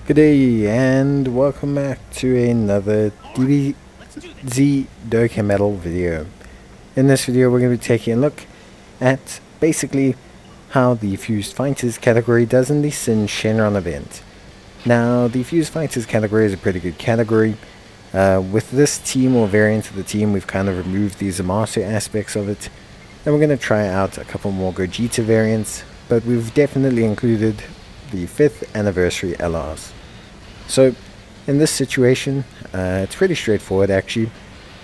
Good day and welcome back to another Dbz Dokkan Metal video. In this video we're going to be taking a look at basically how the Fused Fighters category does in the Syn Shenron event. Now the Fused Fighters category is a pretty good category. With this team or variant of the team we've kind of removed the Zamasu aspects of it, and we're going to try out a couple more Gogeta variants, but we've definitely included the 5th anniversary LRs. So in this situation, it's pretty straightforward actually.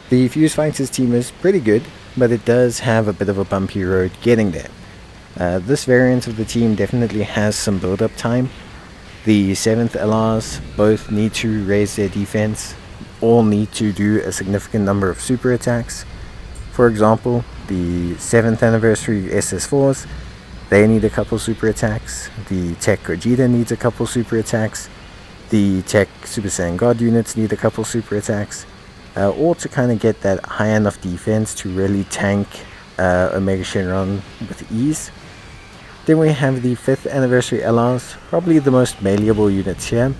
The Fused Fighters team is pretty good, but it does have a bit of a bumpy road getting there. This variant of the team definitely has some build-up time. The 7th LRs both need to raise their defense, all need to do a significant number of super attacks. For example, the 7th anniversary SS4s, they need a couple super attacks. The Tech Gogeta needs a couple super attacks. The Tech Super Saiyan God units need a couple super attacks. All to kind of get that high enough defense to really tank Omega Shenron with ease. Then we have the 5th anniversary LRs, probably the most malleable units here.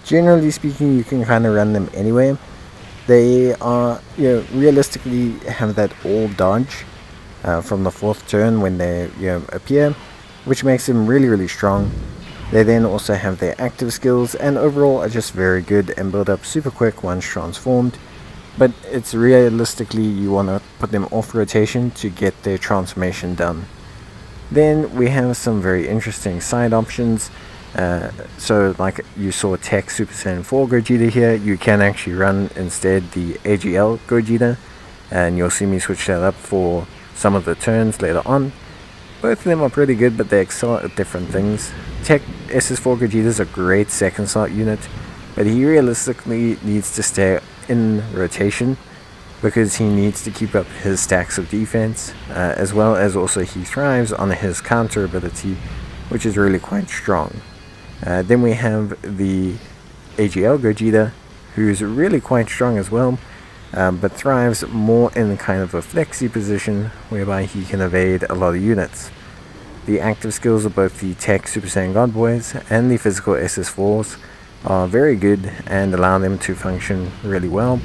Generally speaking, you can kind of run them anywhere. They are, realistically have that all dodge from the 4th turn when they appear, which makes them really strong. They then also have their active skills and overall are just very good and build up super quick once transformed, but it's realistically you want to put them off rotation to get their transformation done. Then we have some very interesting side options. So like you saw Tech Super Saiyan 4 Gogeta here, you can actually run instead the AGL Gogeta, and you'll see me switch that up for some of the turns later on. Both of them are pretty good, but they excel at different things. Tech SS4 Gogeta is a great second slot unit, but he realistically needs to stay in rotation because he needs to keep up his stacks of defense, as well as also he thrives on his counter ability, which is really quite strong. Then we have the AGL Gogeta, who's really quite strong as well, but thrives more in kind of a flexi position whereby he can evade a lot of units. The active skills of both the Tech Super Saiyan God Boys and the physical SS4s are very good and allow them to function really well.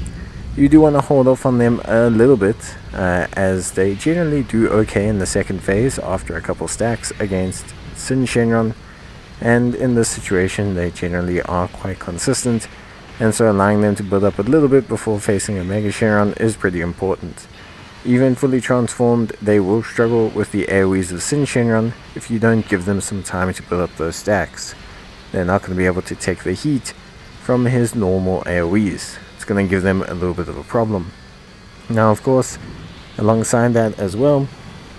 You do want to hold off on them a little bit, as they generally do okay in the second phase after a couple stacks against Syn Shenron, and in this situation they generally are quite consistent, and so allowing them to build up a little bit before facing Omega Shenron is pretty important. Even fully transformed, they will struggle with the AoEs of Syn Shenron if you don't give them some time to build up those stacks. They're not going to be able to take the heat from his normal AoEs. It's going to give them a little bit of a problem. Now of course, alongside that as well,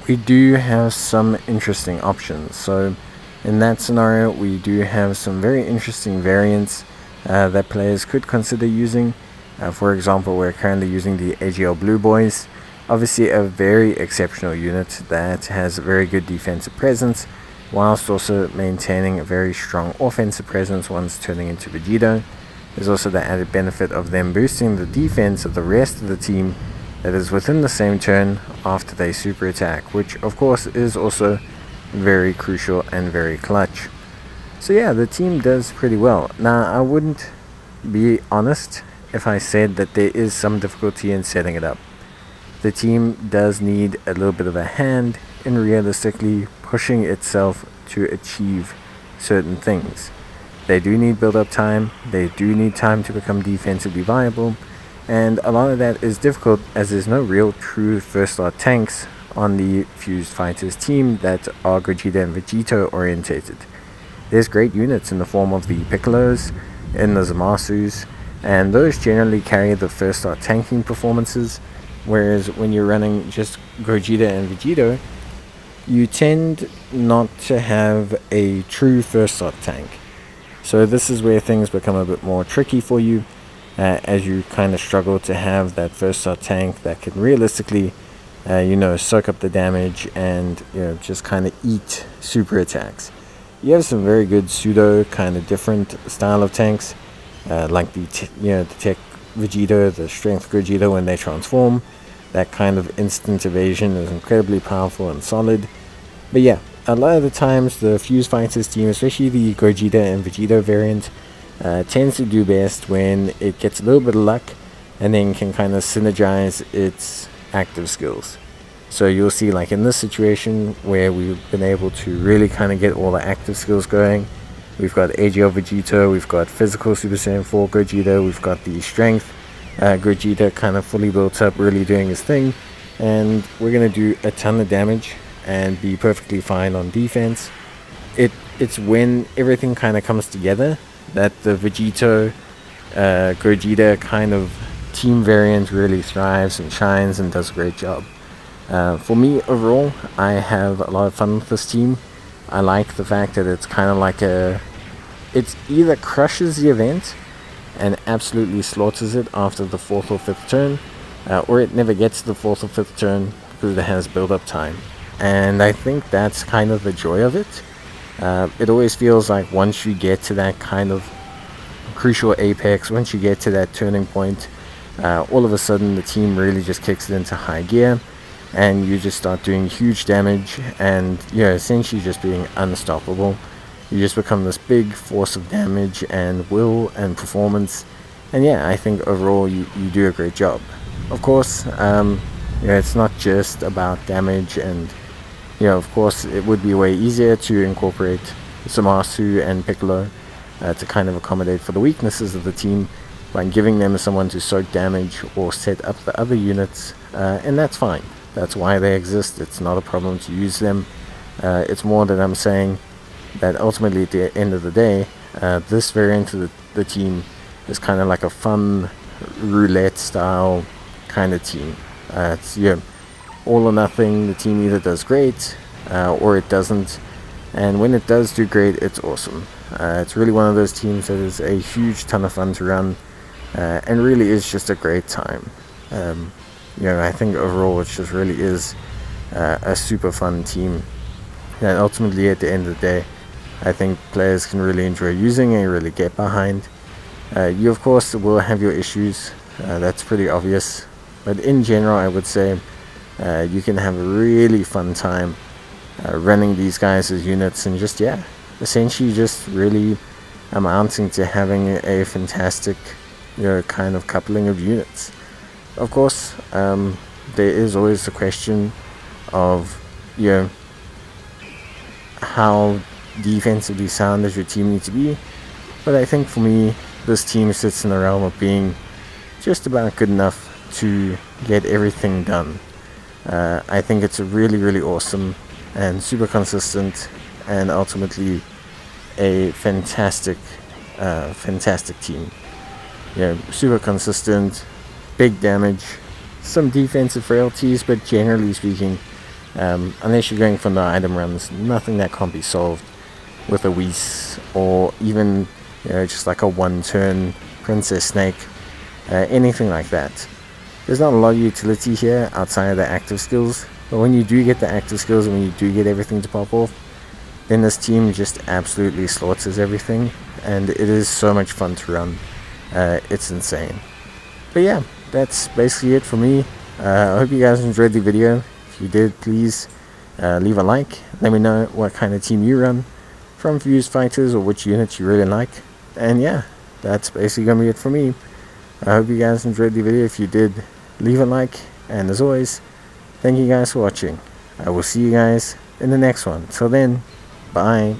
we do have some interesting options. So in that scenario, we do have some very interesting variants that players could consider using. For example, we're currently using the AGL Blue Boys. Obviously a very exceptional unit that has a very good defensive presence, whilst also maintaining a very strong offensive presence once turning into Vegito. There's also the added benefit of them boosting the defense of the rest of the team that is within the same turn after they super attack, which of course is also very crucial and very clutch. So yeah, the team does pretty well. Now I wouldn't be honest if I said that there is some difficulty in setting it up. The team does need a little bit of a hand in realistically pushing itself to achieve certain things. They do need build-up time, they do need time to become defensively viable, and a lot of that is difficult as there's no real true first slot tanks on the Fused Fighters team that are Gogeta and Vegito orientated. There's great units in the form of the Piccolos and the Zamasus, and those generally carry the first slot tanking performances. Whereas when you're running just Gogeta and Vegito, you tend not to have a true first slot tank. So this is where things become a bit more tricky for you, as you kind of struggle to have that first slot tank that can realistically, soak up the damage and just kind of eat super attacks. You have some very good pseudo kind of different style of tanks, like the Tech Vegeta, the Strength Gogeta when they transform. That kind of instant evasion is incredibly powerful and solid. But yeah, a lot of the times the Fuse Fighters team, especially the Gogeta and Vegeta variant, tends to do best when it gets a little bit of luck and then can kind of synergize its active skills. So you'll see, like in this situation where we've been able to really kind of get all the active skills going, we've got AGL Vegeta, we've got Physical Super Saiyan 4 Gogeta, we've got the Strength Gogeta kind of fully built up, really doing his thing, and we're going to do a ton of damage and be perfectly fine on defense. It's when everything kind of comes together that the Vegito Gogeta kind of team variant really thrives and shines and does a great job. For me overall, I have a lot of fun with this team. I like the fact that it's kind of like it either crushes the event and absolutely slaughters it after the 4th or 5th turn, or it never gets to the 4th or 5th turn because it has build-up time. And I think that's kind of the joy of it. It always feels like once you get to that kind of crucial apex, once you get to that turning point, all of a sudden the team really just kicks it into high gear, and you just start doing huge damage, and you're essentially just being unstoppable. You just become this big force of damage and will and performance, and yeah, I think overall you do a great job. Of course, it's not just about damage, and of course it would be way easier to incorporate Zamasu and Piccolo to kind of accommodate for the weaknesses of the team by giving them someone to soak damage or set up the other units, and that's fine. That's why they exist. It's not a problem to use them. It's more that I'm saying that ultimately at the end of the day, this variant of the team is kind of like a fun roulette style kind of team. It's all or nothing. The team either does great or it doesn't, and when it does do great, it's awesome. It's really one of those teams that is a huge ton of fun to run, and really is just a great time. I think overall it just really is a super fun team, and ultimately at the end of the day, I think players can really enjoy using and really get behind. You of course will have your issues, that's pretty obvious, but in general I would say you can have a really fun time running these guys as units, and just essentially just really amounting to having a fantastic kind of coupling of units. Of course, there is always the question of how defensively sound does your team need to be, but I think for me this team sits in the realm of being just about good enough to get everything done. I think it's a really awesome and super consistent and ultimately a fantastic team. Super consistent, big damage, some defensive frailties, but generally speaking, unless you're going for no item runs, nothing that can't be solved with a Whis, or even just like a one-turn Princess Snake, anything like that. There's not a lot of utility here outside of the active skills, but when you do get the active skills and when you do get everything to pop off, then this team just absolutely slaughters everything, and it is so much fun to run. It's insane. But yeah, that's basically it for me. I hope you guys enjoyed the video. If you did, please leave a like. Let me know what kind of team you run from Fuse Fighters, or which units you really like. And yeah, that's basically gonna be it for me. I hope you guys enjoyed the video. If you did, leave a like, and as always, thank you guys for watching. I will see you guys in the next one. Till then, bye.